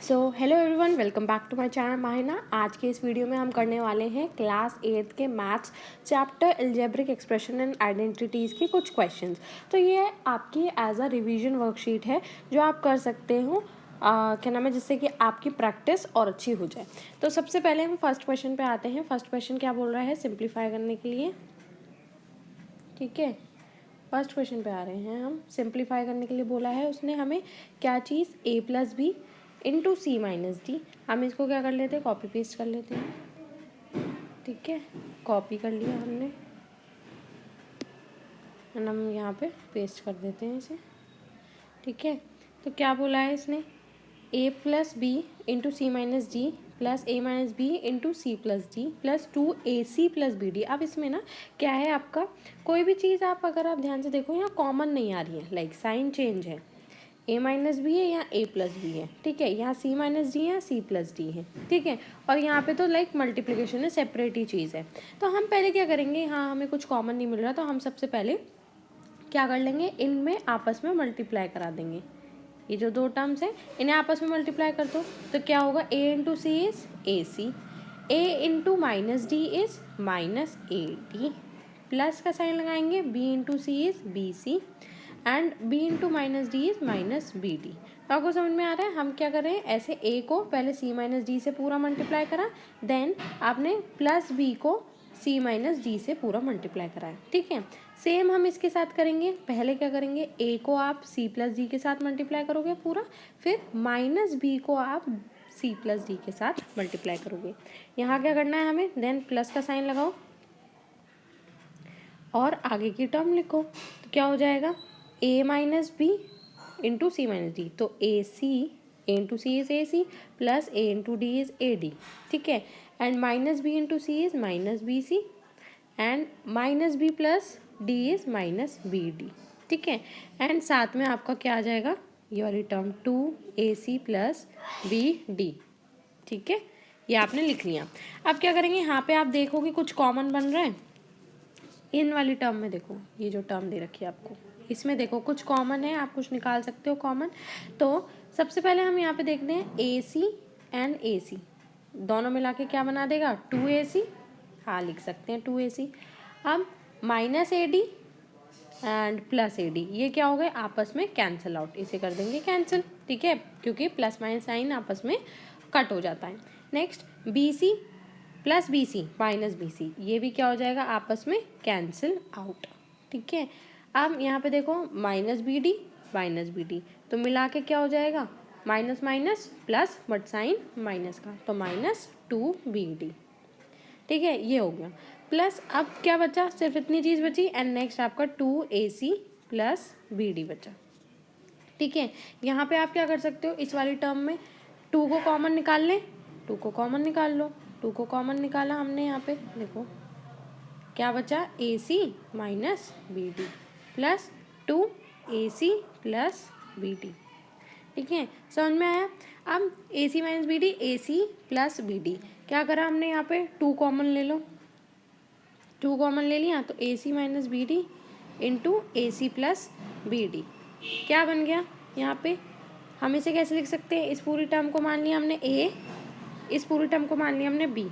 So hello everyone, welcome back to my channel Mahina. आज के इस वीडियो में हम करने वाले हैं क्लास 8 के maths chapter algebraic expression and identities के कुछ क्वेश्चंस। तो ये आपकी एज अ रिवीजन वर्कशीट है जो आप कर सकते हो क्या नाम है, जिससे कि आपकी प्रैक्टिस और अच्छी हो जाए। तो सबसे पहले हम फर्स्ट क्वेश्चन पे आते हैं। फर्स्ट क्वेश्चन क्या बोल रहा है, सिंप्लीफाई करने के लिए। ठीक है, फर्स्ट क्वेश्चन पे आ रहे हैं हम। सिंप्लीफाई करने के लिए बोला है उसने हमें क्या चीज़, a plus B into C minus D. हम इसको क्या कर लेते हैं, कॉपी पेस्ट कर लेते हैं। ठीक है, कॉपी कर लिया हमने और हम यहाँ पे पेस्ट कर देते हैं इसे। ठीक है, तो क्या बोला है इसने, a plus B into C minus D plus a minus B into C plus D plus 2ac plus B D. अब इसमें ना क्या है, आपका कोई भी चीज़ आप अगर आप ध्यान से देखो यहाँ कॉमन नहीं आ रही है, लाइक साइन चेंज है, a माइनस बी है या a प्लस बी है। ठीक है, यहाँ c माइनस डी या c प्लस डी है। ठीक है, और यहाँ पे तो लाइक मल्टीप्लिकेशन है, सेपरेट ही चीज़ है। तो हम पहले क्या करेंगे, हाँ हमें कुछ कॉमन नहीं मिल रहा, तो हम सबसे पहले क्या कर लेंगे, इनमें आपस में मल्टीप्लाई करा देंगे। ये जो दो टर्म्स हैं इन्हें आपस में मल्टीप्लाई कर दो, तो क्या होगा, a into C is A C, a into minus D is minus A D, plus का साइन लगाएंगे, b into C is B C and b into minus D is minus B D. तो आपको समझ में आ रहा है हम क्या कर रहे हैं, ऐसे a को पहले c माइनस डी से पूरा मल्टीप्लाई करा, देन आपने प्लस b को c माइनस डी से पूरा मल्टीप्लाई कराया। ठीक है, सेम हम इसके साथ करेंगे। पहले क्या करेंगे, a को आप c प्लस डी के साथ मल्टीप्लाई करोगे पूरा, फिर माइनस b को आप c प्लस डी के साथ मल्टीप्लाई करोगे। यहाँ क्या करना है हमें, देन प्लस का साइन लगाओ और आगे की टर्म लिखो। तो क्या हो जाएगा, a minus B into C minus d, तो a into C is A c plus a into d is a d. ठीक है, and minus B into C is minus B C and minus b plus d is minus B D. ठीक है, and साथ में आपका क्या आ जाएगा, ये वाली term 2ac plus B D. ठीक है, ये आपने लिख लिया। अब क्या करेंगे, यहाँ पे आप देखोगे कुछ कॉमन बन रहा है। इन वाली टर्म में देखो, ये जो टर्म दे रखी है आपको, इसमें देखो कुछ कॉमन है, आप कुछ निकाल सकते हो कॉमन। तो सबसे पहले हम यहाँ पे देखते हैं ए सी एंड ए सी, दोनों मिला के क्या बना देगा, 2ac। हाँ लिख सकते हैं 2ac। अब minus A D and plus A D, ये क्या हो गए, आपस में कैंसिल आउट, इसे कर देंगे कैंसिल। ठीक है, क्योंकि प्लस माइनस साइन आपस में कट हो जाता है। Next B C plus B C minus B C, ये भी क्या हो जाएगा, आपस में कैंसिल आउट। ठीक है, अब यहाँ पे देखो माइनस बी डी, तो मिला के क्या हो जाएगा, minus minus plus but sign minus का, तो माइनस 2bd। ठीक है, ये हो गया। प्लस अब क्या बचा, सिर्फ इतनी चीज़ बची, एंड नेक्स्ट आपका 2ac प्लस bd बचा। ठीक है, यहाँ पे आप क्या कर सकते हो, इस वाली टर्म में 2 को कॉमन निकाल लें, 2 को कॉमन निकाल लो। 2 को कॉमन निकाला हमने, यहाँ पे देखो क्या बचा, ac minus B D plus 2ac plus B D. ठीक है, समझ में आया। अब ac minus B D, ac plus B D, क्या करा हमने, यहाँ पे 2 कॉमन ले लो, 2 कॉमन ले लिया, तो ac minus B d into a c plus B D क्या बन गया। यहाँ पे हम इसे कैसे लिख सकते हैं, इस पूरी टर्म को मान लिया हमने a, इस पूरी टर्म को मान लिया हमने b,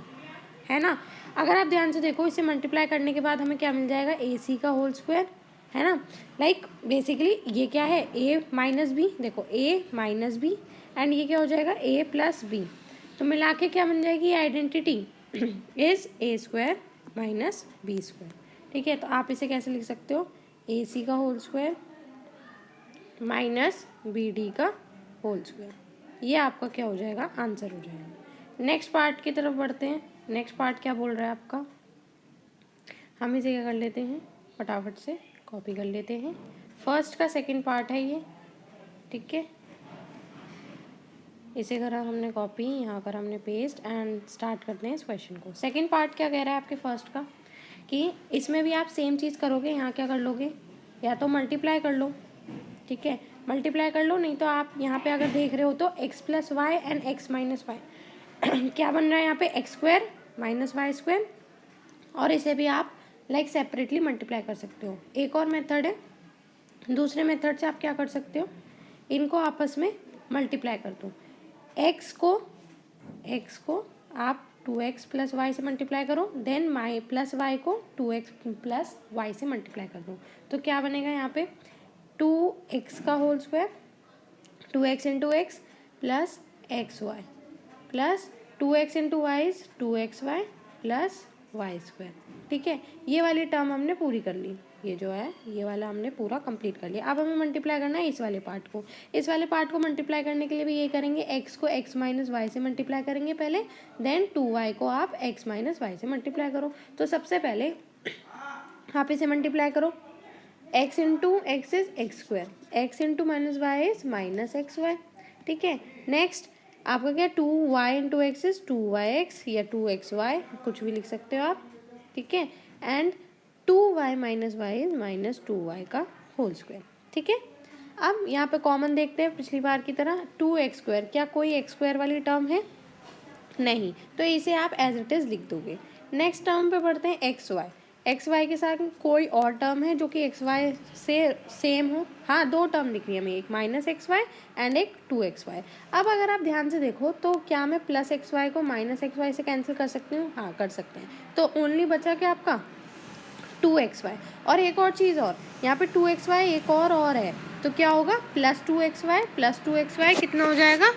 है ना। अगर आप ध्यान से देखो, इसे मल्टीप्लाई करने के बाद हमें क्या मिल जाएगा, ac का होल स्क्वायर, है ना। लाइक बेसिकली ये क्या है, a माइनस बी, देखो a माइनस बी एंड ये क्या हो जाएगा, a प्लस बी, तो मिला के क्या बन जाएगी identity, is a square minus B square. ठीक है, तो आप इसे कैसे लिख सकते हो, ac का whole square minus B D का होल स्क्वायर, ये आपका क्या हो जाएगा, आंसर हो जाएगा। नेक्स्ट पार्ट की तरफ बढ़ते हैं। नेक्स्ट पार्ट क्या बोल रहा है आपका, हम इसे क्या कर लेते हैं, फटाफट से कॉपी कर लेते हैं। फर्स्ट का सेकंड पार्ट है ये। ठीक है, इसे करा हमने कॉपी, यहाँ करा हमने पेस्ट एंड स्टार्ट करते हैं इस क्वेश्चन को। सेकंड पार्ट क्या कह रहा है आपके फर्स्ट का, कि इसमें भी आप सेम चीज़ करोगे। यहाँ क्या कर लोगे, या तो मल्टीप्लाई कर लो, ठीक है मल्टीप्लाई कर लो, नहीं तो आप यहाँ पे अगर देख रहे हो तो x plus Y and x minus Y क्या बन रहा है यहाँ पे, X square minus Y square, और इसे भी आप लाइक सेपरेटली मल्टीप्लाई कर सकते हो। एक और मेथड है, दूसरे मेथड से आप क्या कर सकते हो, इनको आपस में मल्टीप्लाई कर दो। एक्स को आप 2x प्लस वाई से मल्टीप्लाई करो, देन माई प्लस वाई को 2x प्लस वाई से मल्टीप्लाई कर दो, तो क्या बनेगा यहाँ पे 2x का whole square 2x into X plus X Y plus 2x into Y is 2xy plus Y square. ठीक है, ये वाली टर्म हमने पूरी कर ली, ये जो है ये वाला हमने पूरा कंप्लीट कर लिया। अब हमें मल्टीप्लाई करना है इस वाले पार्ट को। इस वाले पार्ट को मल्टीप्लाई करने के लिए भी ये करेंगे, x को x माइनस वाई से मल्टीप्लाई करेंगे पहले, देन 2y को आप x माइनस वाई से मल्टीप्लाई करो। तो सबसे पहले आप इसे मल्टीप्लाई करो, x into X is X square, X into minus Y is minus X Y. ठीक है, नेक्स्ट आपका क्या 2y into X is 2yx या 2xy, कुछ भी लिख सकते हो आप। ठीक है, and 2y minus Y is minus 2y का होल स्क्वायर। ठीक है, अब यहाँ पे कॉमन देखते हैं पिछली बार की तरह 2x स्क्वायर, क्या कोई x स्क्वायर वाली टर्म है? नहीं, तो इसे आप एज इट इज़ लिख दोगे। नेक्स्ट टर्म पे पढ़ते हैं एक्स वाई के साथ कोई और टर्म है जो कि एक्स वाई से सेम हो? हाँ, दो टर्म लिख रही है हमें, एक माइनस एक्स वाई एंड एक 2xy। अब अगर आप ध्यान से देखो तो क्या मैं प्लस एक्स वाई को माइनस एक्स वाई से कैंसिल कर सकती हूँ? हाँ, कर सकते हैं। तो ओनली बचा क्या आपका 2xy। और एक और चीज़ और, यहाँ पे 2xy एक और है, तो क्या होगा प्लस 2xy कितना हो जाएगा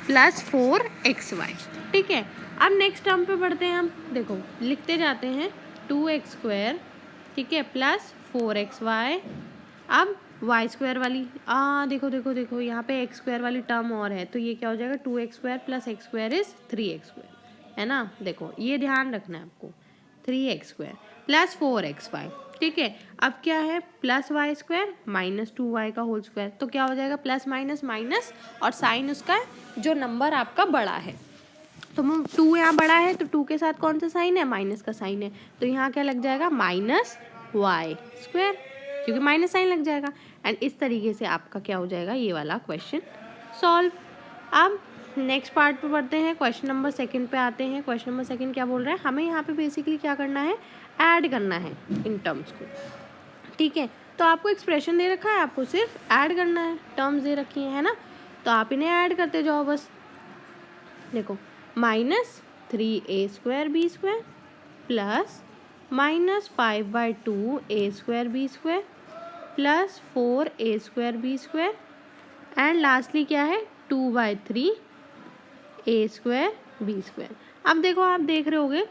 प्लस 4xy। ठीक है, अब नेक्स्ट टर्म पे बढ़ते हैं हम, देखो लिखते जाते हैं 2x स्क्वायर, ठीक है, प्लस 4xy। अब वाई स्क्वायर वाली देखो यहाँ पे एक्स स्क्वायर वाली टर्म और है, तो ये क्या हो जाएगा 2x square plus x square is 3x square, है ना। देखो ये ध्यान रखना है आपको, 3x स्क्वायर प्लस 4xy। ठीक है, अब क्या है plus Y square minus 2y का होल स्क्वायर, तो क्या हो जाएगा प्लस माइनस माइनस, और साइन उसका जो नंबर आपका बड़ा है, तो 2 यहाँ बड़ा है तो 2 के साथ कौन सा साइन है? माइनस का साइन है, तो यहाँ क्या लग जाएगा माइनस वाई स्क्वायर, क्योंकि माइनस साइन लग जाएगा। एंड इस तरीके से आपका क्या हो जाएगा ये वाला क्वेश्चन सॉल्व। अब नेक्स्ट पार्ट पे बढ़ते हैं, क्वेश्चन नंबर 2 पे आते हैं। क्वेश्चन नंबर 2 क्या बोल रहा है, हमें यहाँ पे बेसिकली क्या करना है, ऐड करना है इन टर्म्स को। ठीक है, तो आपको एक्सप्रेशन दे रखा है, आपको सिर्फ ऐड करना है, टर्म्स दे रखी है ना, तो आप इन्हें ऐड करते जाओ बस। देखो minus 3a square B square plus minus 5/2 a square B square plus 4a square B square, and lastly क्या है 2/3 a स्क्वायर बी स्क्वायर। अब देखो आप देख रहे होगे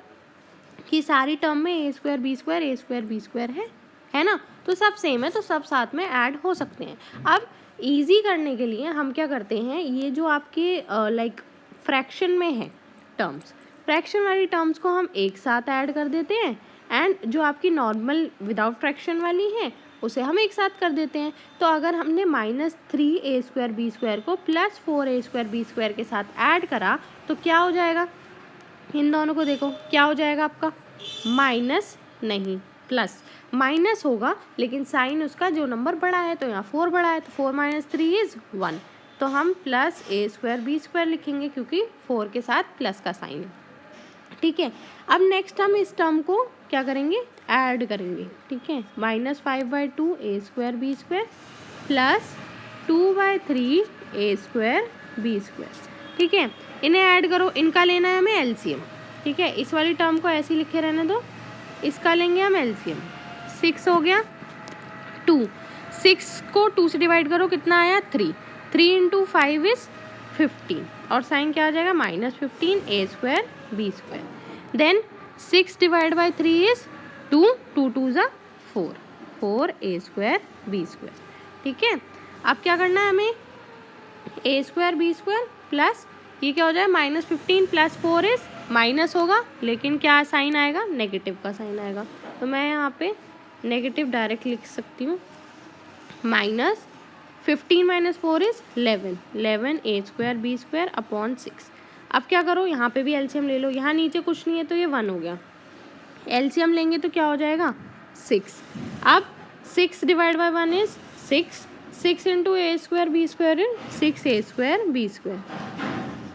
कि सारी टर्म में a स्क्वायर बी स्क्वायर है ना, तो सब सेम है, तो सब साथ में ऐड हो सकते हैं। अब इजी करने के लिए हम क्या करते हैं, ये जो आपके लाइक फ्रैक्शन में है टर्म्स, फ्रैक्शन वाली टर्म्स को हम एक साथ ऐड कर देते हैं, एंड जो आपकी नॉर्मल विदाउट फ्रैक्शन वाली है उसे हम एक साथ कर देते हैं। तो अगर हमने minus 3a square B square को plus 4a square B square के साथ ऐड करा, तो क्या हो जाएगा, इन दोनों को देखो क्या हो जाएगा आपका, माइनस नहीं प्लस, माइनस होगा लेकिन साइन उसका जो नंबर बड़ा है, तो यहाँ 4 बड़ा है, तो 4 माइनस 3 इज 1, तो हम plus a square B square लिखेंगे क्योंकि 4 के साथ प्लस का साइन है। ठीक है, अब नेक्स्ट हम इस टर्म को क्या करेंगे, ऐड करेंगे। ठीक है, minus 5/2 a square B square plus 2/3 a square B square. ठीक है, इन्हें ऐड करो, इनका लेना है हमें एलसीएम। ठीक है, इस वाली टर्म को ऐसे ही लिखे रहने दो, इसका लेंगे हम एलसीएम। 6 हो गया 2, 6 को 2 से डिवाइड करो, कितना आया 3 इंटू 5 इज 15, और साइन क्या आ जाएगा minus 15 a square B square. Then 6 divide by 3 is 2, 2 2 ज़ा 4 a स्क्वायर बी स्क्वायर। ठीक है, अब क्या करना है हमें, a square B square plus ये क्या हो जाएगा माइनस 15 प्लस 4 इज माइनस होगा, लेकिन क्या साइन आएगा, नेगेटिव का साइन आएगा, तो मैं यहाँ पे नेगेटिव डायरेक्ट लिख सकती हूँ, minus 15 minus 4 is 11 a square B square upon 6। अब क्या करो, यहाँ पे भी एलसीएम ले लो, यहाँ नीचे कुछ नहीं है तो ये 1 हो गया, एलसीएम लेंगे तो क्या हो जाएगा 6। अब 6 divide by 1 is 6 into a square B square is 6a square B square.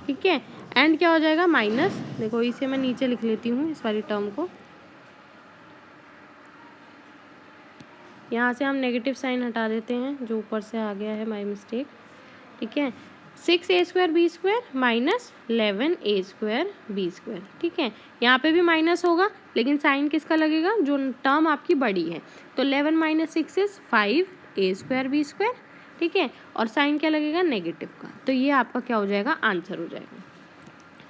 ठीक है, एंड क्या हो जाएगा माइनस, देखो इसे मैं नीचे लिख लेती हूँ इस वाली टर्म को, यहाँ से हम नेगेटिव साइन हटा देते हैं जो ऊपर से आ गया है, माय मिस्टेक। ठीक है, 6a² माइनस 11a²b², ठीक है। यहाँ पे भी माइनस होगा, लेकिन साइन किसका लगेगा, जो टर्म आपकी बड़ी है। तो 11 माइनस 6 इज 5a²b², ठीक है, और साइन क्या लगेगा, नेगेटिव का। तो ये आपका क्या हो जाएगा, आंसर हो जाएगा,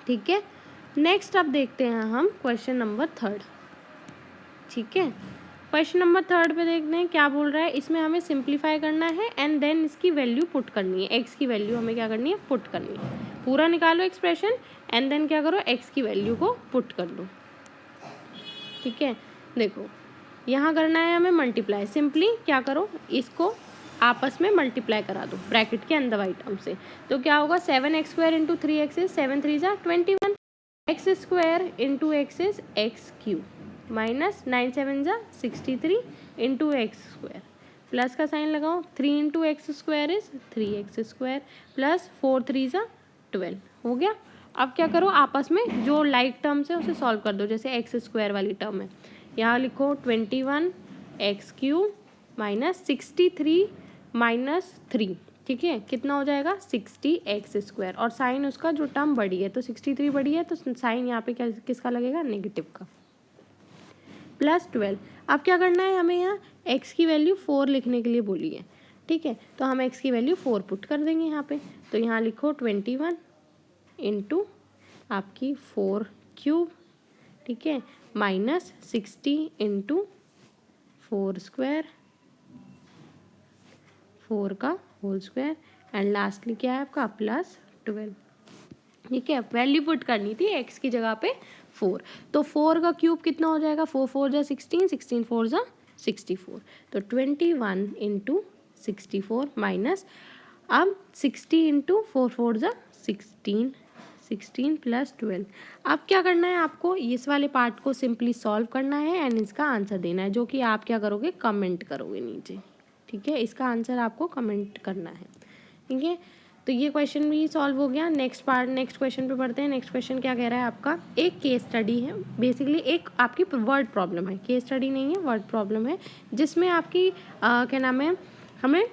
ठीक है। नेक्स्ट अब देखते हैं हम क्वेश्चन नंबर 3, ठीक है। क्वेश्चन नंबर 3 पे देखते हैं क्या बोल रहा है। इसमें हमें सिंप्लीफाई करना है एंड देन इसकी वैल्यू पुट करनी है। एक्स की वैल्यू हमें क्या करनी है, पुट करनी है। पूरा निकालो एक्सप्रेशन एंड देन क्या करो, एक्स की वैल्यू को पुट कर लो, ठीक है। देखो यहाँ करना है हमें मल्टीप्लाई। सिंपली क्या करो, इसको आपस में मल्टीप्लाई करा दो ब्रैकेट के अंदर वाली टर्म से। तो क्या होगा, 7x² इंटू 3x इज 7 3 जा 21, x² into x is x³ minus 9 7 जा 63 इंटू x² प्लस का साइन लगाओ, 3 into x² is 3x² plus 4 3 जा 12 हो गया। अब क्या करो, आपस में जो लाइक टर्म्स है उसे सॉल्व कर दो। जैसे x² वाली टर्म है, यहाँ लिखो 21x³ माइनस 63 माइनस 3, ठीक है, कितना हो जाएगा 60x²। और साइन उसका जो टर्म बड़ी है, तो 63 बड़ी है, तो साइन यहाँ पे क्या किसका लगेगा, नेगेटिव का, प्लस 12। अब क्या करना है हमें, यहाँ x की वैल्यू 4 लिखने के लिए बोली है, ठीक है। तो हम x की वैल्यू 4 पुट कर देंगे यहाँ पे। तो यहाँ लिखो 21 इंटू आपकी 4³, ठीक है, माइनस 60 इंटू 4² 4 का होल स्क्वायर एंड लास्टली क्या है आपका प्लस 12, ठीक है। वैल्यू पुट करनी थी x की जगह पे 4। तो 4 का क्यूब कितना हो जाएगा, 4 4 जा 16, 16 4 जा 64। तो 21 इंटू 64 माइनस अब 60 इंटू 4 4 जा 16, 16 प्लस 12। अब क्या करना है आपको, इस वाले पार्ट को सिंपली सॉल्व करना है एंड इसका आंसर देना है, जो कि आप क्या करोगे, कमेंट करोगे नीचे, ठीक है। इसका आंसर आपको कमेंट करना है, ठीक है। तो ये क्वेश्चन भी सॉल्व हो गया। नेक्स्ट क्वेश्चन पे पढ़ते हैं। नेक्स्ट क्वेश्चन क्या कह रहा है आपका, एक केस स्टडी है, बेसिकली एक आपकी वर्ड प्रॉब्लम है, केस स्टडी नहीं है, वर्ड प्रॉब्लम है, जिसमें आपकी क्या नाम है, हमें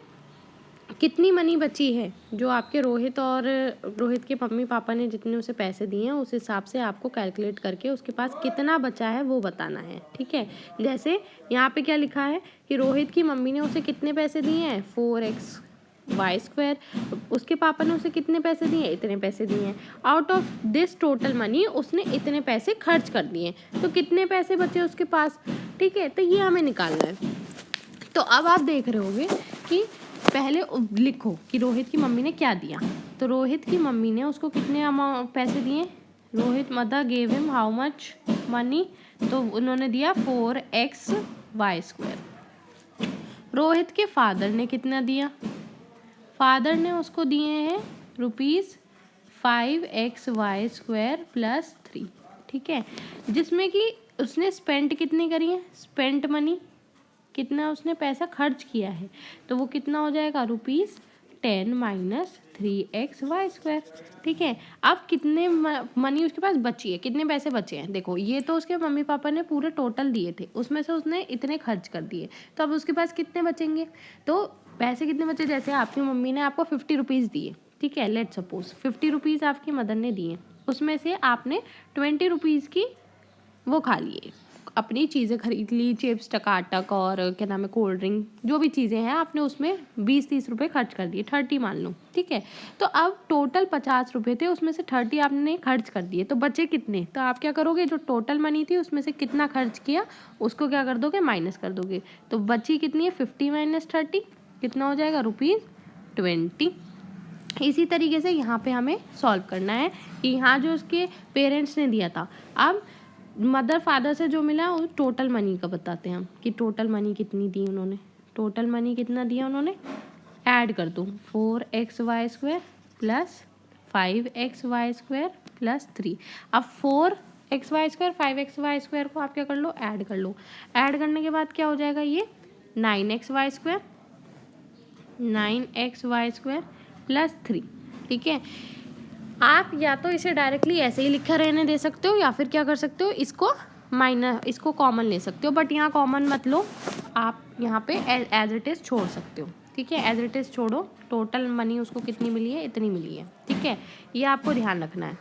कितनी मनी बची है, जो आपके रोहित के मम्मी पापा ने जितने उसे पैसे दिए हैं उस हिसाब से आपको कैलकुलेट करके उसके पास कितना बचा है वो बताना है, ठीक है। जैसे यहाँ पे क्या लिखा है कि रोहित की मम्मी ने उसे कितने पैसे दिए हैं, 4xy²। उसके पापा ने उसे कितने पैसे दिए, इतने पैसे दिए हैं। Out of this total money उसने इतने पैसे खर्च कर दिए, तो कितने पैसे बचे उसके पास, ठीक है। तो ये हमें निकालना है। तो अब आप देख रहे होगे कि पहले लिखो कि रोहित की मम्मी ने क्या दिया। तो रोहित की मम्मी ने उसको कितने पैसे दिए, Rohit mother gave him how much money, तो उन्होंने दिया 4xy²। रोहित के फादर ने कितना दिया, फादर ने उसको दिए हैं ₹5xy² प्लस 3, ठीक है। जिसमें कि उसने स्पेंट कितनी करी है, स्पेंट मनी कितना उसने पैसा खर्च किया है, तो वो कितना हो जाएगा ₹10 माइनस 3xy², ठीक है। अब कितने मनी उसके पास बची है, कितने पैसे बचे हैं, देखो ये तो उसके मम्मी पापा ने पूरे टोटल दिए थे, उसमें से उसने इतने खर्च कर दिए, तो अब उसके पास कितने बचेंगे। तो पैसे कितने बचे, जैसे आपकी मम्मी ने आपको 50 रुपीज़ दिए, ठीक है, लेट सपोज 50 रुपीज़ आपकी मदर ने दिए, उसमें से आपने 20 रुपीज़ की वो खा लिए, अपनी चीज़ें खरीद ली, चिप्स टकाटक और क्या नाम है कोल्ड ड्रिंक, जो भी चीज़ें हैं आपने उसमें 20-30 रुपये खर्च कर दिए, 30 मान लो, ठीक है। तो अब टोटल 50 रुपये थे, उसमें से 30 आपने खर्च कर दिए, तो बचे कितने, तो आप क्या करोगे, जो टोटल मनी थी उसमें से कितना खर्च किया उसको क्या कर दोगे, माइनस कर दोगे। तो बची कितनी है, 50 माइनस 30 कितना हो जाएगा, ₹20। इसी तरीके से यहाँ पे हमें सॉल्व करना है कि यहाँ जो उसके पेरेंट्स ने दिया था, अब मदर फादर से जो मिला वो टोटल मनी का बताते हैं हम कि टोटल मनी कितनी दी उन्होंने, टोटल मनी कितना दिया उन्होंने, ऐड कर दो 4xy² प्लस 5xy² प्लस 3। अब 4xy² 5xy² को आप क्या कर लो, ऐड कर लो। ऐड करने के बाद क्या हो जाएगा, ये 9xy² प्लस 3, ठीक है। आप या तो इसे डायरेक्टली ऐसे ही लिखा रहने दे सकते हो, या फिर क्या कर सकते हो, इसको कॉमन ले सकते हो, बट यहाँ कॉमन मत लो, आप यहाँ पे एज इट इज़ छोड़ सकते हो, ठीक है, एज इट इज़ छोड़ो, टोटल मनी उसको कितनी मिली है, इतनी मिली है। ठीक है, ये आपको ध्यान रखना है।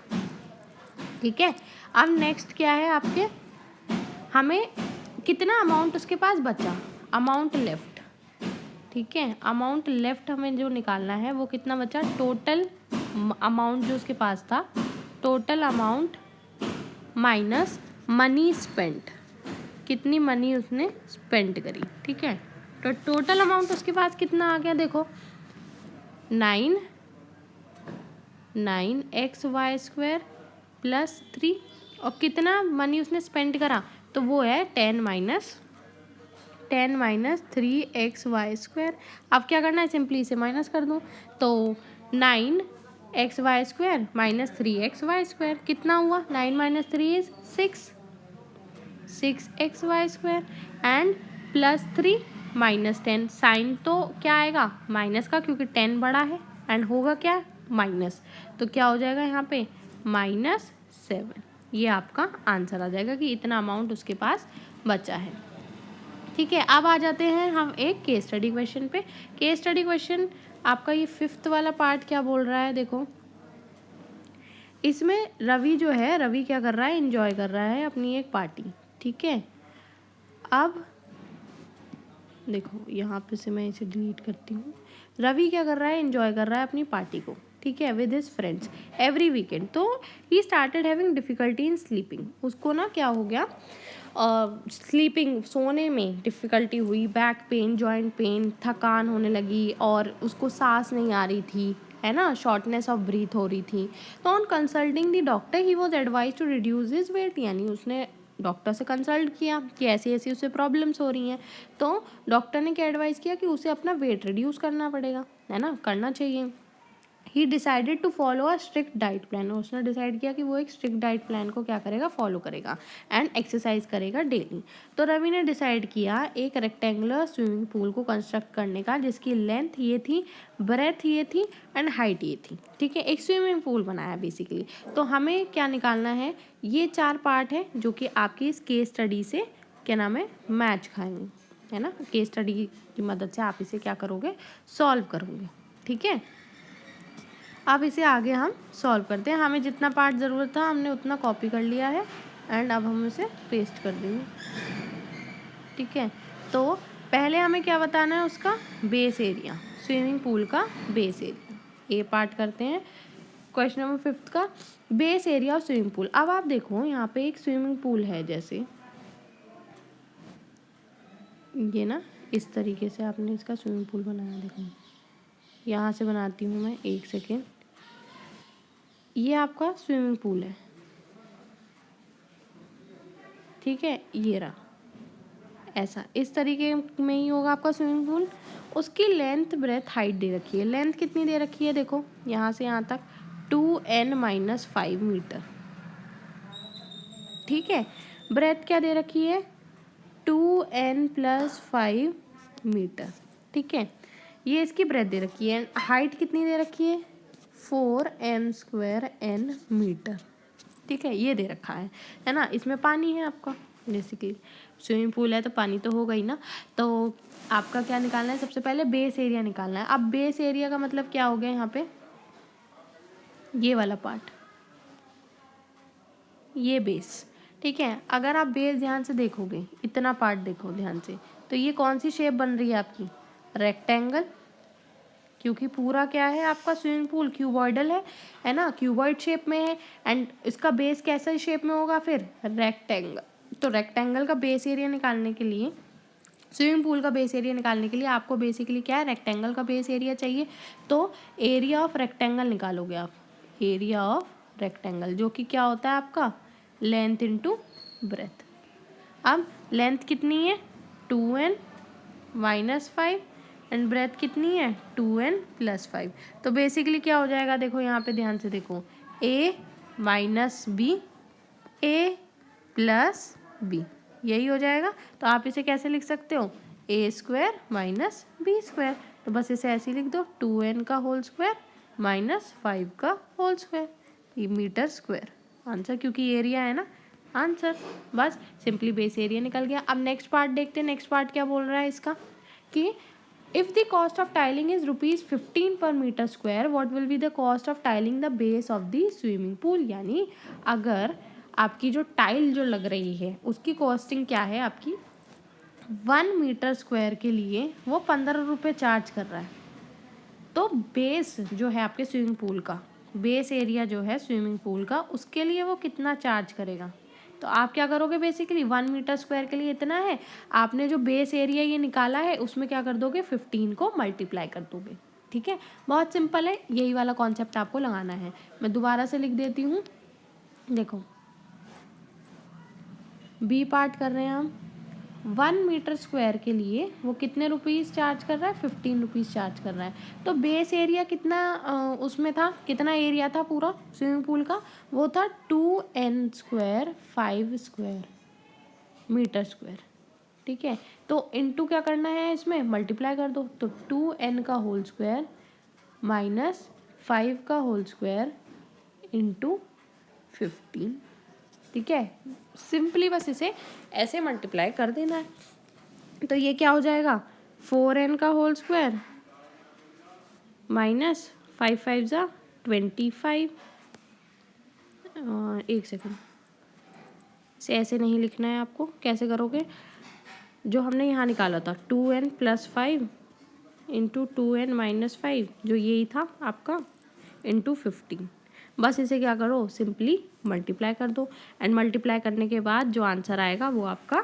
ठीक है, अब नेक्स्ट क्या है आपके, हमें कितना अमाउंट उसके पास बचा, अमाउंट लेफ्ट। ठीक है, अमाउंट लेफ्ट हमें जो निकालना है वो कितना बचा, टोटल अमाउंट जो उसके पास था, total amount minus money spent, कितनी मनी उसने स्पेंड करी। ठीक है, तो टोटल अमाउंट उसके पास कितना आ गया, देखो 9x² प्लस 3, और कितना मनी उसने स्पेंड करा, तो वो है 10 माइनस 3xy²। अब क्या करना है, सिंपली इसे माइनस कर दो, तो 9xy² माइनस 3xy² कितना हुआ, 9 minus 3 is 6xy² and plus 3 minus 10, sign तो क्या आएगा माइनस का, क्योंकि 10 बड़ा है, एंड होगा क्या माइनस, तो क्या हो जाएगा यहाँ पे -7। ये आपका आंसर आ जाएगा कि इतना अमाउंट उसके पास बचा है। ठीक है, अब आ जाते हैं हम एक केस स्टडी क्वेश्चन पे। केस स्टडी क्वेश्चन आपका ये 5th वाला पार्ट क्या बोल रहा है, देखो इसमें रवि जो है, रवि क्या कर रहा है, एंजॉय कर रहा है अपनी एक पार्टी। ठीक है, अब देखो यहाँ पे से मैं इसे डिलीट करती हूँ। रवि क्या कर रहा है, एंजॉय कर रहा है अपनी पार्टी को। ठीक है, with his friends every weekend. तो he started having difficulty in sleeping, उसको ना क्या हो गया, स्लीपिंग सोने में डिफ़िकल्टी हुई, बैक पेन, जॉइंट पेन, थकान होने लगी, और उसको सांस नहीं आ रही थी, है ना, शॉर्टनेस ऑफ ब्रीथ हो रही थी। तो on consulting the doctor he was advise to reduce his weight, यानी उसने डॉक्टर से कंसल्ट किया कि ऐसी ऐसी उसे प्रॉब्लम्स हो रही हैं। तो डॉक्टर ने क्या एडवाइस किया कि उसे अपना वेट रिड्यूस करना पड़ेगा, है ना, करना चाहिए। He decided to follow a strict diet plan, उसने डिसाइड किया कि वो एक स्ट्रिक्ट डाइट प्लान को क्या करेगा, फॉलो करेगा, एंड एक्सरसाइज करेगा डेली। तो रवि ने डिसाइड किया एक रेक्टेंगुलर स्विमिंग पूल को कंस्ट्रक्ट करने का, जिसकी लेंथ ये थी, ब्रेथ ये थी, एंड हाइट ये थी। ठीक है, एक स्विमिंग पूल बनाया बेसिकली। तो हमें क्या निकालना है, ये 4 पार्ट है जो कि आपकी इस केस स्टडी से क्या नाम है, मैच खाएंगे, है ना। केस स्टडी की मदद से आप इसे क्या करोगे, सॉल्व करोगे। ठीक है, अब इसे आगे हम सॉल्व करते हैं। हमें जितना पार्ट ज़रूरत था हमने उतना कॉपी कर लिया है, एंड अब हम इसे पेस्ट कर देंगे। ठीक है, तो पहले हमें क्या बताना है, उसका बेस एरिया, स्विमिंग पूल का बेस एरिया। ये पार्ट करते हैं क्वेश्चन नंबर 5 का, base area of swimming pool. अब आप देखो यहाँ पे एक स्विमिंग पूल है, जैसे ये ना, इस तरीके से आपने इसका स्विमिंग पूल बनाया। देखो यहाँ से बनाती हूँ मैं, 1 सेकेंड। ये आपका स्विमिंग पूल है। ठीक है, ये रहा, ऐसा इस तरीके में ही होगा आपका स्विमिंग पूल। उसकी लेंथ, ब्रेथ, हाइट दे रखी है। लेंथ कितनी दे रखी है, देखो यहाँ से यहाँ तक 2n-5 मीटर। ठीक है, ब्रेथ क्या दे रखी है, 2n+5 मीटर। ठीक है, ये इसकी ब्रेथ दे रखी है। हाइट कितनी दे रखी है, 4n² मीटर। ठीक है, ये दे रखा है ना। इसमें पानी है आपका, बेसिकली स्विमिंग पूल है तो पानी तो होगा ही ना। तो आपका क्या निकालना है, सबसे पहले बेस एरिया निकालना है। अब बेस एरिया का मतलब क्या हो गया, यहाँ पे ये वाला पार्ट, ये बेस। ठीक है, अगर आप बेस ध्यान से देखोगे, इतना पार्ट देखो ध्यान से, तो ये कौन सी शेप बन रही है आपकी, रेक्टेंगल, क्योंकि पूरा क्या है आपका स्विमिंग पूल क्यूबॉइडल है ना, क्यूबॉइड शेप में है। एंड इसका बेस कैसा शेप में होगा, फिर रेक्टेंगल। तो रेक्टेंगल का बेस एरिया निकालने के लिए, स्विमिंग पूल का बेस एरिया निकालने के लिए आपको बेसिकली क्या है, रेक्टेंगल का बेस एरिया चाहिए। तो एरिया ऑफ रेक्टेंगल निकालोगे आप, एरिया ऑफ रेक्टेंगल, जो कि क्या होता है आपका लेंथ इंटू ब्रेथ। अब लेंथ कितनी है, 2n-5, एंड ब्रेथ कितनी है, 2n+5। तो बेसिकली क्या हो जाएगा, देखो यहाँ पे ध्यान से देखो, a - b, a + b, यही हो जाएगा। तो आप इसे कैसे लिख सकते हो, a² - b²। तो बस इसे ऐसे ही लिख दो, 2n का होल स्क्वायर -5 का होल स्क्वायर, ये मीटर स्क्वायर आंसर, क्योंकि एरिया है ना आंसर। बस सिंपली बेस एरिया निकल गया। अब नेक्स्ट पार्ट देखते हैं। नेक्स्ट पार्ट क्या बोल रहा है इसका, कि if the cost of tiling is ₹15 per metre square, what will be the cost of tiling the base of the swimming pool. यानी अगर आपकी जो टाइल जो लग रही है उसकी कॉस्टिंग क्या है, आपकी 1 मीटर स्क्वायर के लिए वो 15 रुपये चार्ज कर रहा है, तो बेस जो है आपके स्विमिंग पूल का, बेस एरिया जो है स्विमिंग पूल का, उसके लिए वो कितना चार्ज करेगा। तो आप क्या करोगे, बेसिकली 1 मीटर स्क्वायर के लिए इतना है, आपने जो बेस एरिया ये निकाला है उसमें क्या कर दोगे, 15 को मल्टीप्लाई कर दोगे। ठीक है, बहुत सिंपल है, यही वाला कॉन्सेप्ट आपको लगाना है। मैं दोबारा से लिख देती हूँ, देखो बी पार्ट कर रहे हैं हम। 1 मीटर स्क्वायर के लिए वो कितने रुपीज़ चार्ज कर रहा है, 15 रुपीज़ चार्ज कर रहा है। तो बेस एरिया कितना उसमें था, कितना एरिया था पूरा स्विमिंग पूल का, वो था 2n square 5 square metre square. ठीक है, तो इनटू क्या करना है, इसमें मल्टीप्लाई कर दो, तो 2n का होल स्क्वायर माइनस 5 का होल स्क्वायर इंटू 15। ठीक है, सिंपली बस इसे ऐसे मल्टीप्लाई कर देना है। तो ये क्या हो जाएगा, 4n का होल स्क्वायर माइनस 5 5 जा 25। एक सेकंड, इसे ऐसे नहीं लिखना है आपको, कैसे करोगे, जो हमने यहाँ निकाला था 2n + 5 इंटू 2n - 5, जो यही था आपका, इंटू 15। बस इसे क्या करो, सिंपली मल्टीप्लाई कर दो, एंड मल्टीप्लाई करने के बाद जो आंसर आएगा वो आपका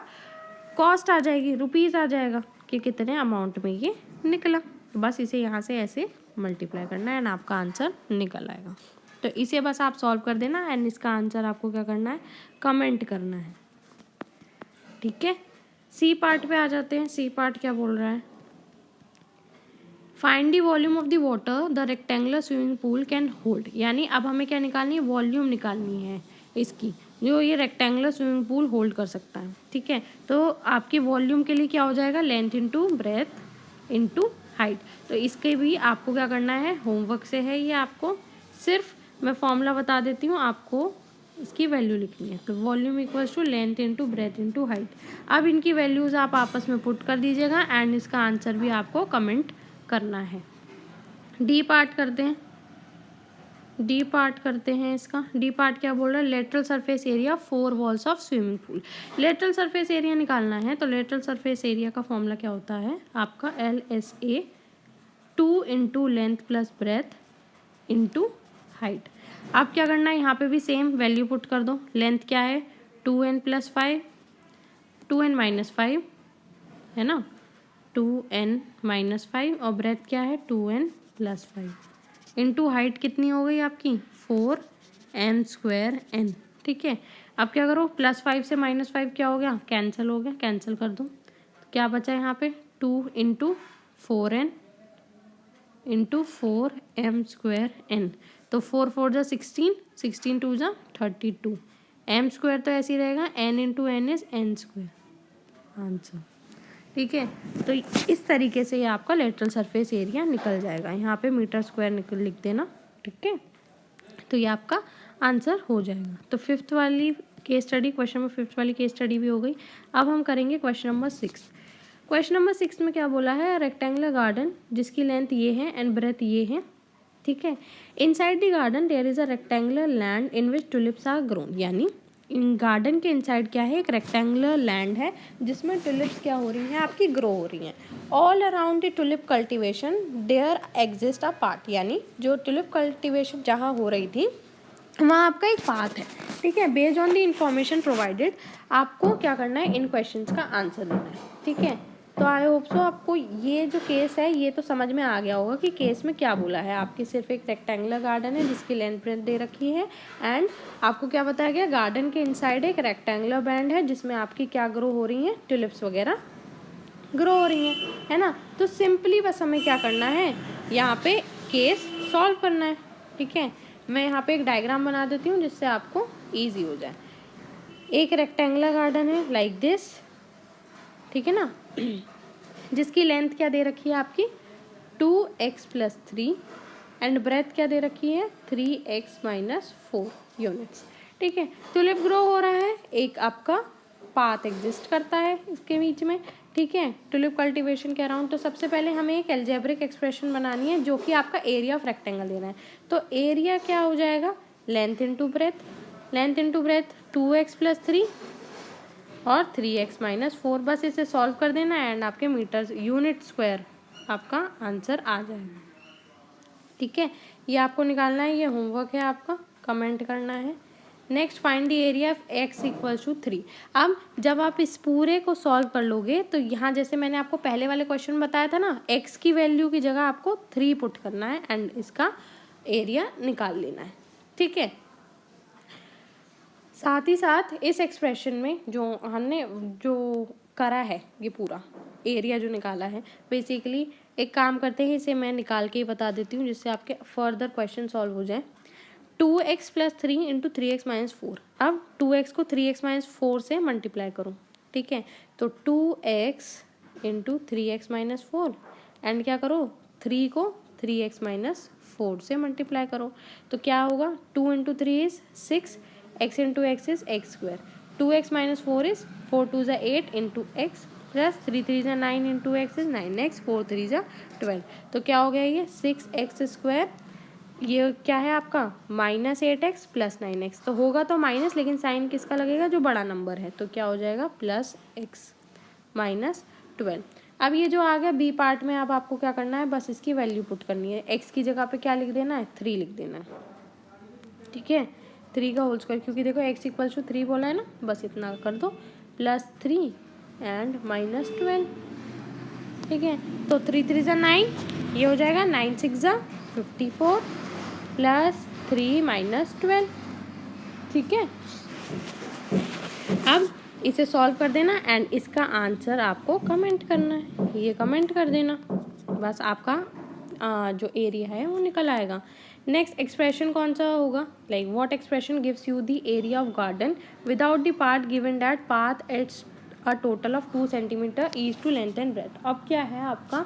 कॉस्ट आ जाएगी, रुपीज़ आ जाएगा कि कितने अमाउंट में ये निकला। तो बस इसे यहाँ से ऐसे मल्टीप्लाई करना है एंड आपका आंसर निकल आएगा। तो इसे बस आप सॉल्व कर देना एंड इसका आंसर आपको क्या करना है, कमेंट करना है। ठीक है, सी पार्ट पे आ जाते हैं। सी पार्ट क्या बोल रहा है, find the volume of the water the rectangular swimming pool can hold. यानी अब हमें क्या निकालनी है, वॉल्यूम निकालनी है इसकी, जो ये रेक्टेंगुलर स्विमिंग पूल होल्ड कर सकता है। ठीक है, तो आपकी वॉल्यूम के लिए क्या हो जाएगा, length into breadth into height. तो इसके भी आपको क्या करना है, होमवर्क से है ये, आपको सिर्फ मैं फॉर्मूला बता देती हूँ, आपको इसकी वैल्यू लिखनी है। तो volume equals to length into breadth into height. अब इनकी वैल्यूज़ आप आपस में पुट कर दीजिएगा एंड इसका आंसर भी आपको कमेंट करना है। डी पार्ट करते हैं, डी पार्ट करते हैं इसका। डी पार्ट क्या बोल रहा है, lateral surface area 4 walls of swimming pool. Lateral surface area निकालना है, तो लेटरल सरफेस एरिया का फॉर्मूला क्या होता है आपका, LSA 2 into length plus breadth into height. अब क्या करना है, यहाँ पे भी सेम वैल्यू पुट कर दो। लेंथ क्या है 2n + 5, 2n - 5 है ना, 2n - 5, और ब्रेथ क्या है 2n + 5 इंटू हाइट कितनी हो गई आपकी 4n स्क्वायर n। ठीक है, अब क्या करो, +5 से -5 क्या हो गया, कैंसिल हो गया, कैंसिल कर दो। तो क्या बचा यहाँ पे 2 into 4n into 4m square n। तो 4 4 जा 16, 16 2 जा 32, m स्क्वायर तो ऐसे ही रहेगा, n into n is n square answer. ठीक है, तो इस तरीके से ये आपका लेटरल सरफेस एरिया निकल जाएगा। यहाँ पे मीटर स्क्वायर निकल लिख देना। ठीक है, तो ये आपका आंसर हो जाएगा। तो फिफ्थ वाली केस स्टडी, क्वेश्चन नंबर 5 वाली केस स्टडी भी हो गई। अब हम करेंगे क्वेश्चन नंबर 6। क्वेश्चन नंबर 6 में क्या बोला है, रेक्टेंगुलर गार्डन जिसकी लेंथ ये है एंड ब्रेथ ये है। ठीक है, inside the garden there is a rectangular land in which tulips are grown. यानी इन गार्डन के इनसाइड क्या है, एक रेक्टेंगुलर लैंड है जिसमें टुलिप्स क्या हो रही हैं, आपकी ग्रो हो रही हैं। All around the tulip cultivation there exist a path. यानी जो टुलिप कल्टिवेशन जहाँ हो रही थी वहाँ आपका एक पाथ है। ठीक है, based on the information provided आपको क्या करना है, इन क्वेश्चंस का आंसर देना है। ठीक है, तो आई होप सो आपको ये जो केस है ये तो समझ में आ गया होगा कि केस में क्या बोला है। आपके सिर्फ एक रेक्टेंगुलर गार्डन है जिसकी लेंथ ब्रेथ दे रखी है एंड आपको क्या बताया गया, गार्डन के इनसाइड एक रेक्टेंगुलर बैंड है जिसमें आपकी क्या ग्रो हो रही हैं, टुलिप्स वगैरह ग्रो हो रही हैं, है ना। तो सिंपली बस हमें क्या करना है, यहाँ पे केस सॉल्व करना है। ठीक है, मैं यहाँ पे एक डायग्राम बना देती हूँ जिससे आपको ईजी हो जाए। एक रेक्टेंगुलर गार्डन है लाइक दिस, ठीक है ना, जिसकी लेंथ क्या दे रखी है आपकी 2x + 3 एंड ब्रेथ क्या दे रखी है 3x - 4 यूनिट्स। ठीक है, टुलिप ग्रो हो रहा है, एक आपका पाथ एग्जिस्ट करता है इसके बीच में। ठीक है, टुलिप कल्टीवेशन के अराउंड। तो सबसे पहले हमें एक एल्जेब्रिक एक्सप्रेशन बनानी है जो कि आपका एरिया ऑफ रेक्टेंगल देना है। तो एरिया क्या हो जाएगा, length into breath, length into breath 2x + 3 और 3x - 4। बस इसे सॉल्व कर देना एंड आपके मीटर्स यूनिट स्क्वायर आपका आंसर आ जाएगा। ठीक है, ये आपको निकालना है, ये होमवर्क है आपका, कमेंट करना है। Next, find the area of x = 3। अब जब आप इस पूरे को सॉल्व कर लोगे तो यहाँ जैसे मैंने आपको पहले वाले क्वेश्चन में बताया था ना, x की वैल्यू की जगह आपको 3 पुट करना है एंड इसका एरिया निकाल लेना है। ठीक है, साथ ही साथ इस एक्सप्रेशन में जो हमने जो करा है, ये पूरा एरिया जो निकाला है, बेसिकली एक काम करते हैं, इसे मैं निकाल के ही बता देती हूँ जिससे आपके फर्दर क्वेश्चन सॉल्व हो जाए। 2x + 3 × 3x - 4। अब 2x को 3x - 4 से मल्टीप्लाई करो। ठीक है, तो 2x × 3x - 4 एंड क्या करो, 3 को 3x - 4 से मल्टीप्लाई करो। तो क्या होगा, 2 × 3 = 6, x × x is x², 2x - 4 is 4 × 2 = 8 × x plus 3 × 3 = 9 × x is 9x, 4 × 3 = 12। तो क्या हो गया, ये 6x², ये क्या है आपका -8x + 9x। तो होगा तो माइनस, लेकिन साइन किसका लगेगा, जो बड़ा नंबर है। तो क्या हो जाएगा, +x - 12। अब ये जो आ गया बी पार्ट में, अब आपको क्या करना है, बस इसकी वैल्यू पुट करनी है। x की जगह पे क्या लिख देना है, 3 लिख देना है। ठीक है, 3 का होल स्क्वायर, क्योंकि देखो x = 3 बोला है ना, बस इतना कर दो, +3 एंड -12। ठीक है, तो 3 × 3 = 9, ये हो जाएगा 9 × 6 = 54 + 3 - 12। ठीक है, अब इसे सॉल्व कर देना एंड इसका आंसर आपको कमेंट करना है, ये कमेंट कर देना, बस आपका जो एरिया है वो निकल आएगा। नेक्स्ट एक्सप्रेशन कौन सा होगा, like what expression gives you the area of garden without the part given that path its a total of 2 centimeter each to length and breadth. अब क्या है आपका,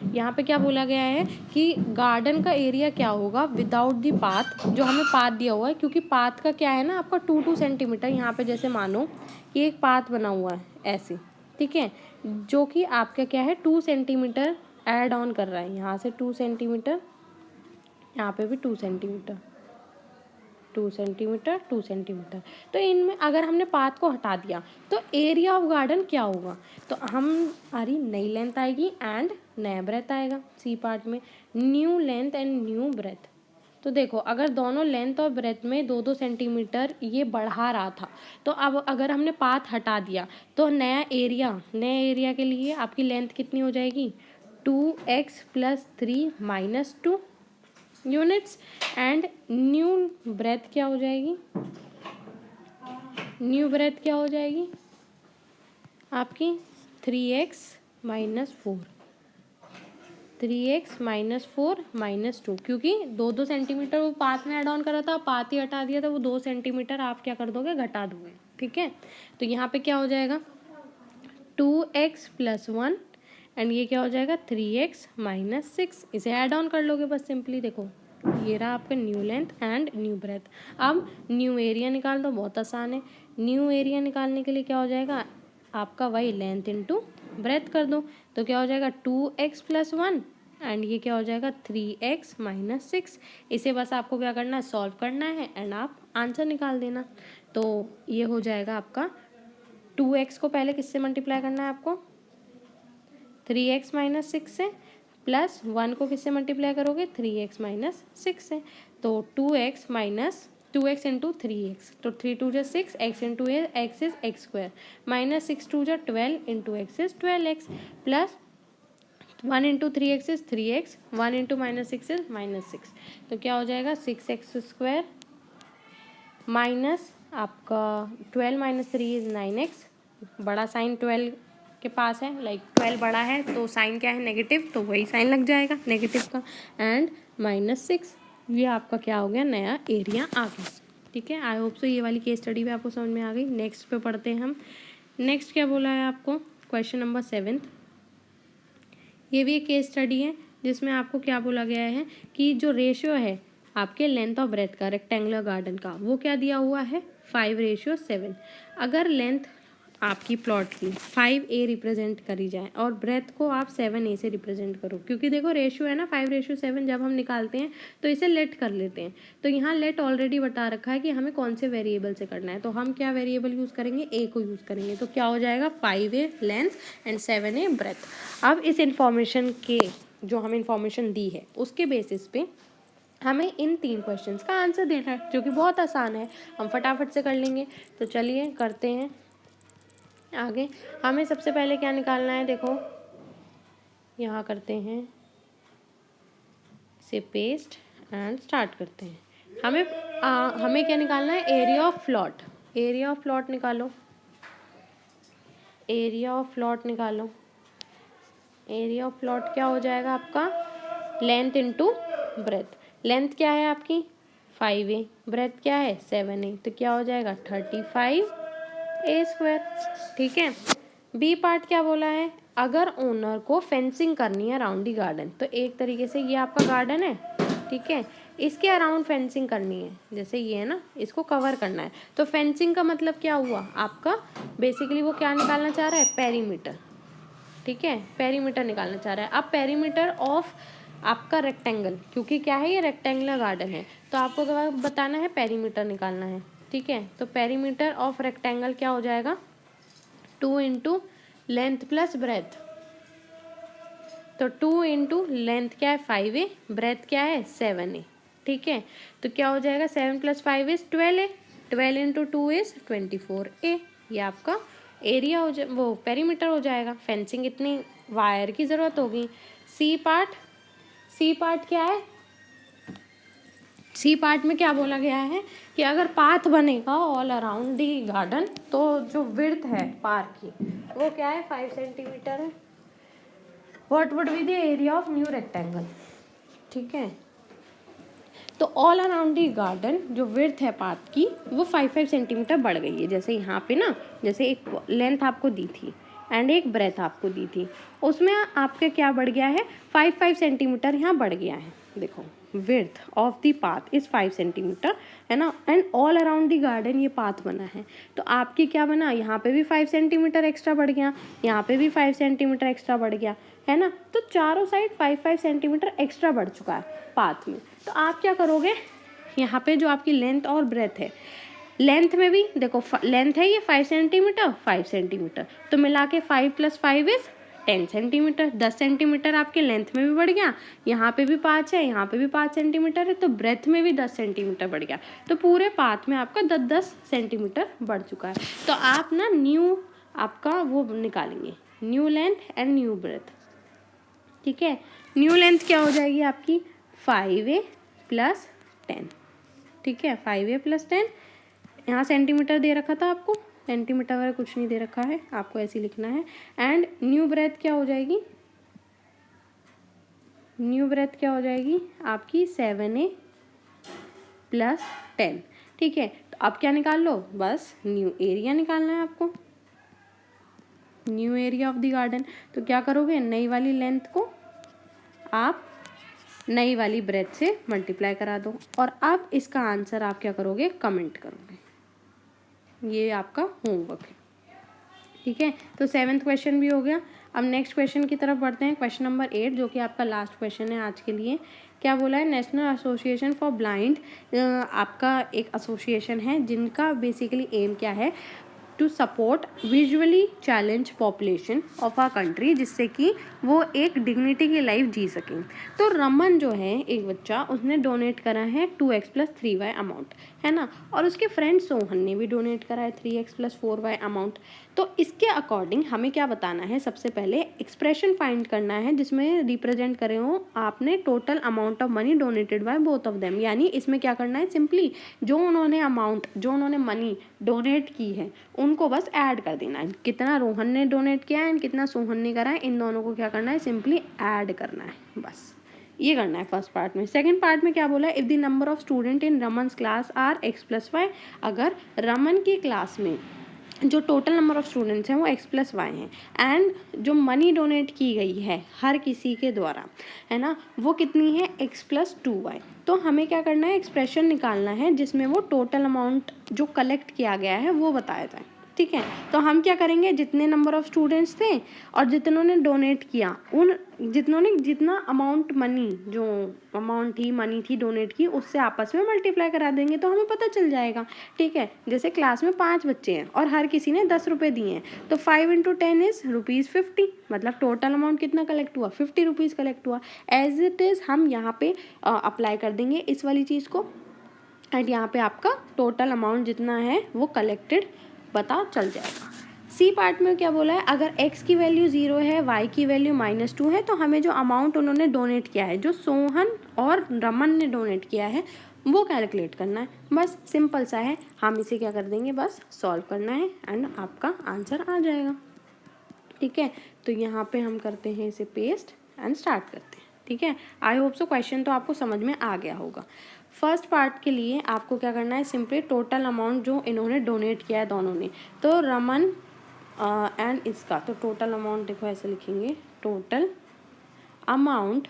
यहाँ पे क्या बोला गया है कि गार्डन का एरिया क्या होगा विदाउट दी पाथ, जो हमें पाथ दिया हुआ है, क्योंकि पाथ का क्या है ना आपका 2 सेंटीमीटर। यहाँ पे जैसे मानो कि एक पाथ बना हुआ है ऐसे, ठीक है, जो कि आपका क्या है 2 सेंटीमीटर ऐड ऑन कर रहा है, यहाँ से 2 सेंटीमीटर, यहाँ पे भी 2 सेंटीमीटर, 2 सेंटीमीटर, 2 सेंटीमीटर। तो इनमें अगर हमने पाथ को हटा दिया तो एरिया ऑफ गार्डन क्या होगा, तो हमारी नई लेंथ आएगी एंड नया ब्रेथ आएगा। सी पार्ट में new length and new breadth. तो देखो, अगर दोनों लेंथ और ब्रेथ में 2-2 सेंटीमीटर ये बढ़ा रहा था, तो अब अगर हमने पाथ हटा दिया तो नए एरिया के लिए आपकी लेंथ कितनी हो जाएगी, 2x + 3 - 2 units and new breath क्या हो जाएगी, न्यू ब्रेथ क्या हो जाएगी आपकी 3x - 4, 3x - 4 - 2, क्योंकि 2-2 सेंटीमीटर वो पाथ में ऐड ऑन करा था, पाथ ही हटा दिया था, वो 2 सेंटीमीटर आप क्या कर दोगे, घटा दोगे। ठीक है, तो यहाँ पे क्या हो जाएगा 2x + 1 एंड ये क्या हो जाएगा 3x - 6। इसे ऐड ऑन कर लोगे बस सिंपली। देखो, ये रहा आपका new length and new breadth. अब न्यू एरिया निकाल दो, बहुत आसान है। न्यू एरिया निकालने के लिए क्या हो जाएगा आपका, वही लेंथ इंटू ब्रेथ कर दो, तो क्या हो जाएगा 2x + 1 एंड ये क्या हो जाएगा 3x - 6। इसे बस आपको क्या करना है, सॉल्व करना है एंड आप आंसर निकाल देना। तो ये हो जाएगा आपका 2x को पहले किससे मल्टीप्लाई करना है आपको, 3x - 6 से, प्लस 1 को किससे मल्टीप्लाई करोगे, 3x - 6 से। तो 2x इंटू 3x, तो 3 × 2 = 6, x into x is x², -6 × 2 = 12 into x is 12x, plus 1 into 3x is 3x, 1 into -6 is -6। तो क्या हो जाएगा 6x² माइनस आपका 12 - 3 इज 9x। बड़ा साइन 12 के पास है, लाइक 12 बड़ा है तो साइन क्या है नेगेटिव, तो वही साइन लग जाएगा नेगेटिव का, एंड -6। ये आपका क्या हो गया, नया एरिया आ गया। ठीक है, आई होप सो ये वाली केस स्टडी भी आपको समझ में आ गई। नेक्स्ट पे पढ़ते हैं हम। नेक्स्ट क्या बोला है आपको, क्वेश्चन नंबर 7। ये भी एक केस स्टडी है जिसमें आपको क्या बोला गया है कि जो रेशियो है आपके लेंथ और ब्रेथ का रेक्टेंगुलर गार्डन का, वो क्या दिया हुआ है 5:7। अगर लेंथ आपकी प्लॉट की 5A रिप्रेजेंट करी जाए और ब्रेथ को आप 7A से रिप्रेजेंट करो, क्योंकि देखो रेशियो है ना 5:7, जब हम निकालते हैं तो इसे लेट कर लेते हैं। तो यहाँ लेट ऑलरेडी बता रखा है कि हमें कौन से वेरिएबल से करना है, तो हम क्या वेरिएबल यूज़ करेंगे, A को यूज़ करेंगे। तो क्या हो जाएगा 5A length and 7A breath. अब इस इंफॉर्मेशन के जो हमें इंफॉर्मेशन दी है उसके बेसिस पे हमें इन 3 क्वेश्चंस का आंसर देना है, जो कि बहुत आसान है, हम फटाफट से कर लेंगे। तो चलिए करते हैं आगे। हमें सबसे पहले क्या निकालना है, देखो यहाँ करते हैं से पेस्ट एंड स्टार्ट करते हैं। हमें क्या निकालना है, area of plot. Area of plot निकालो, एरिया ऑफ प्लॉट निकालो। एरिया ऑफ प्लॉट क्या हो जाएगा आपका, लेंथ इंटू ब्रेथ। लेंथ क्या है आपकी 5A, ब्रेथ क्या है 7A, तो क्या हो जाएगा 35A²। ठीक है। बी पार्ट क्या बोला है, अगर ओनर को फेंसिंग करनी है अराउंड दी गार्डन, तो एक तरीके से ये आपका गार्डन है, ठीक है, इसके अराउंड फेंसिंग करनी है, जैसे ये है ना, इसको कवर करना है। तो फेंसिंग का मतलब क्या हुआ आपका, बेसिकली वो क्या निकालना चाह रहा है, पेरीमीटर। ठीक है, पेरीमीटर निकालना चाह रहा है। अब पेरीमीटर ऑफ आपका रेक्टेंगल, क्योंकि क्या है ये रेक्टेंगुलर गार्डन है, तो आपको क्या बताना है, पेरीमीटर निकालना है। ठीक है, तो पेरीमीटर ऑफ रेक्टेंगल क्या हो जाएगा, 2 इंटू लेंथ प्लस ब्रेथ। तो 2 इंटू लेंथ क्या है 5A, ब्रेथ क्या है 7A। ठीक है, तो क्या हो जाएगा 7 + 5 is 12A, 12 into 2 is 24A। ये आपका एरिया हो वो पेरीमीटर हो जाएगा। फेंसिंग इतनी वायर की ज़रूरत होगी। सी पार्ट, सी पार्ट क्या है, सी पार्ट में क्या बोला गया है कि अगर पाथ बनेगा ऑल अराउंड दी गार्डन, तो जो विड्थ है पार्क की वो क्या है 5 सेंटीमीटर है। What would be the area of new rectangle. ठीक है, तो ऑल अराउंड दी गार्डन जो विड्थ है पाथ की वो 5 सेंटीमीटर बढ़ गई है। जैसे यहाँ पे ना, जैसे एक लेंथ आपको दी थी एंड एक ब्रेथ आपको दी थी, उसमें आपके क्या बढ़ गया है 5 सेंटीमीटर यहाँ बढ़ गया है। देखो width of the path is 5 centimetre है ना, and all around the garden ये पाथ बना है, तो आपकी क्या बना, यहाँ पे भी 5 सेंटीमीटर एक्स्ट्रा बढ़ गया, यहाँ पे भी 5 सेंटीमीटर एक्स्ट्रा बढ़ गया है ना, तो चारों साइड 5 सेंटीमीटर एक्स्ट्रा बढ़ चुका है पाथ में। तो आप क्या करोगे, यहाँ पे जो आपकी लेंथ और ब्रेथ है, लेंथ में भी देखो लेंथ है ये 5 सेंटीमीटर 5 सेंटीमीटर, तो मिला के 5 + 5 इज 10 सेंटीमीटर। 10 सेंटीमीटर आपके लेंथ में भी बढ़ गया, यहाँ पे भी 5 है, यहाँ पे भी 5 सेंटीमीटर है, तो ब्रेथ में भी 10 सेंटीमीटर बढ़ गया, तो पूरे पाथ में आपका 10-10 सेंटीमीटर बढ़ चुका है। तो आप ना न्यू आपका वो निकालेंगे, new length and new breadth. ठीक है, न्यू लेंथ क्या हो जाएगी आपकी 5A + 10। ठीक है, 5A + 10, यहाँ सेंटीमीटर दे रखा था आपको, सेंटीमीटर वगैरह कुछ नहीं दे रखा है, आपको ऐसे लिखना है। एंड न्यू ब्रेथ क्या हो जाएगी, न्यू ब्रेथ क्या हो जाएगी आपकी 7A + 10। ठीक है, तो अब क्या निकाल लो, बस न्यू एरिया निकालना है आपको, new area of the garden. तो क्या करोगे, नई वाली लेंथ को आप नई वाली ब्रेथ से मल्टीप्लाई करा दो, और अब इसका आंसर आप क्या करोगे, कमेंट करोगे। ये आपका होमवर्क है। ठीक है, तो 7th क्वेश्चन भी हो गया। अब नेक्स्ट क्वेश्चन की तरफ बढ़ते हैं, क्वेश्चन नंबर 8, जो कि आपका लास्ट क्वेश्चन है आज के लिए। क्या बोला है, नेशनल एसोसिएशन फॉर ब्लाइंड आपका एक एसोसिएशन है जिनका बेसिकली एम क्या है, to support visually challenged population of our country, जिससे कि वो एक डिग्निटी की लाइफ जी सकें। तो रमन जो है एक बच्चा, उसने डोनेट करा है 2x + 3y अमाउंट, है ना, और उसके फ्रेंड सोहन ने भी डोनेट करा है 3x + 4y अमाउंट। तो इसके अकॉर्डिंग हमें क्या बताना है, सबसे पहले एक्सप्रेशन फाइंड करना है जिसमें रिप्रेजेंट करे हो आपने total amount of money donated by both of them. यानी इसमें क्या करना है, सिंपली जो उन्होंने अमाउंट, जो उन्होंने मनी डोनेट की है उनको बस ऐड कर देना है, कितना रोहन ने डोनेट किया है एंड कितना सोहन ने करा है, इन दोनों को क्या करना है, सिंपली ऐड करना है, बस ये करना है फर्स्ट पार्ट में। सेकंड पार्ट में क्या बोला है, if the number of student in Raman's class are x + y, अगर रमन की क्लास में जो टोटल नंबर ऑफ स्टूडेंट्स हैं वो x + y हैं, एंड जो मनी डोनेट की गई है हर किसी के द्वारा, है ना, वो कितनी है x + 2y। तो हमें क्या करना है, एक्सप्रेशन निकालना है जिसमें वो टोटल अमाउंट जो कलेक्ट किया गया है वो बताया जाए। ठीक है। तो हम क्या करेंगे, जितने नंबर ऑफ स्टूडेंट्स थे और जितनों ने डोनेट किया, उन जितनों ने जितना अमाउंट मनी, जो अमाउंट थी मनी थी डोनेट की, उससे आपस में मल्टीप्लाई करा देंगे तो हमें पता चल जाएगा। ठीक है, जैसे क्लास में 5 बच्चे हैं और हर किसी ने 10 रुपये दिए हैं, तो 5 × 10 इज़ ₹50, मतलब टोटल अमाउंट कितना कलेक्ट हुआ, 50 रुपीज़ कलेक्ट हुआ। एज इट इज़ हम यहाँ पे अप्लाई कर देंगे इस वाली चीज़ को, एंड यहाँ पे आपका टोटल अमाउंट जितना है वो कलेक्टेड पता चल जाएगा। सी पार्ट में क्या बोला है, अगर x की वैल्यू 0 है, y की वैल्यू -2 है, तो हमें जो अमाउंट उन्होंने डोनेट किया है, जो सोहन और रमन ने डोनेट किया है, वो कैलकुलेट करना है। बस सिंपल सा है, हम इसे क्या कर देंगे, बस सॉल्व करना है एंड आपका आंसर आ जाएगा। ठीक है, तो यहाँ पे हम करते हैं इसे पेस्ट एंड स्टार्ट करते हैं। ठीक है, आई होप सो क्वेश्चन तो आपको समझ में आ गया होगा। फर्स्ट पार्ट के लिए आपको क्या करना है, सिंपली टोटल अमाउंट जो इन्होंने डोनेट किया है दोनों ने, तो रमन एंड इसका, तो टोटल अमाउंट देखो ऐसे लिखेंगे, टोटल अमाउंट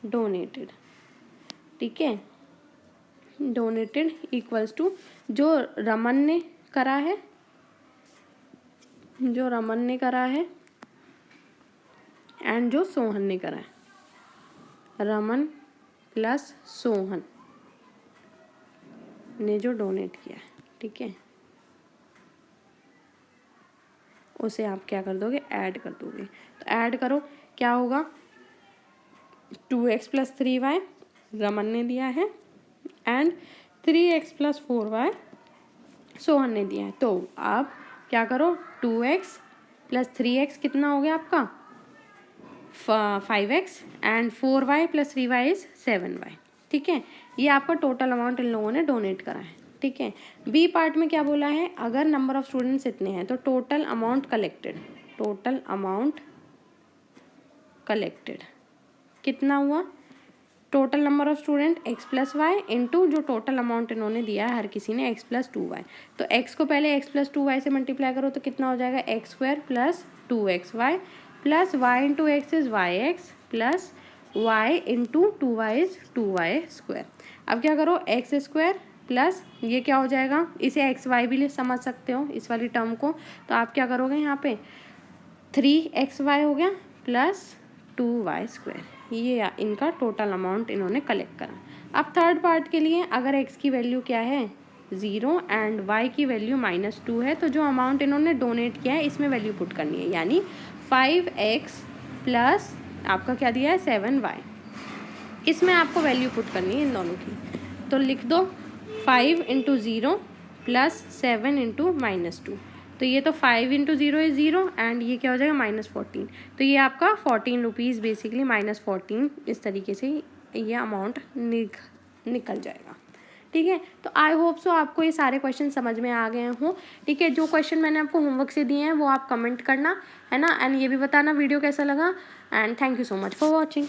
डोनेटेड। ठीक है, डोनेटेड इक्वल्स टू जो रमन ने करा है, जो रमन ने करा है एंड जो सोहन ने करा है, रमन प्लस सोहन ने जो डोनेट किया है। ठीक है, उसे आप क्या कर दोगे, ऐड कर दोगे। तो ऐड करो, क्या होगा, 2x + 3y रमन ने दिया है एंड 3x + 4y सोहन ने दिया है। तो आप क्या करो, 2x + 3x कितना हो गया आपका 5x and 4y + 3y is 7y। ठीक है, ये आपका टोटल अमाउंट इन लोगों ने डोनेट करा है। ठीक है, बी पार्ट में क्या बोला है, अगर नंबर ऑफ स्टूडेंट्स इतने हैं तो total amount collected, total amount collected कितना हुआ, total number of student x + y into जो टोटल अमाउंट इन्होंने दिया है हर किसी ने x + 2y। तो x को पहले x + 2y से मल्टीप्लाई करो तो कितना हो जाएगा, x² + 2xy plus y × x is yx plus y × 2y is 2y²। अब क्या करो, x² प्लस ये क्या हो जाएगा, इसे xy भी समझ सकते हो इस वाली टर्म को। तो आप क्या करोगे, यहाँ पे 3xy हो गया प्लस 2y², ये इनका टोटल अमाउंट इन्होंने कलेक्ट करा। अब थर्ड पार्ट के लिए अगर x की वैल्यू क्या है 0 एंड y की वैल्यू -2 है, तो जो अमाउंट इन्होंने डोनेट किया है इसमें वैल्यू पुट करनी है, यानी 5x प्लस आपका क्या दिया है 7y, इसमें आपको वैल्यू पुट करनी है इन दोनों की। तो लिख दो 5 × 0 प्लस 7 × -2, तो ये तो 5 × 0 इज़ 0 एंड ये क्या हो जाएगा -14, तो ये आपका 14 रुपीज़ बेसिकली -14 इस तरीके से ये अमाउंट निकल जाएगा। ठीक है, तो आई होप सो आपको ये सारे क्वेश्चन समझ में आ गए हों। ठीक है, जो क्वेश्चन मैंने आपको होमवर्क से दिए हैं वो आप कमेंट करना, है ना, एंड ये भी बताना वीडियो कैसा लगा, and thank you so much for watching.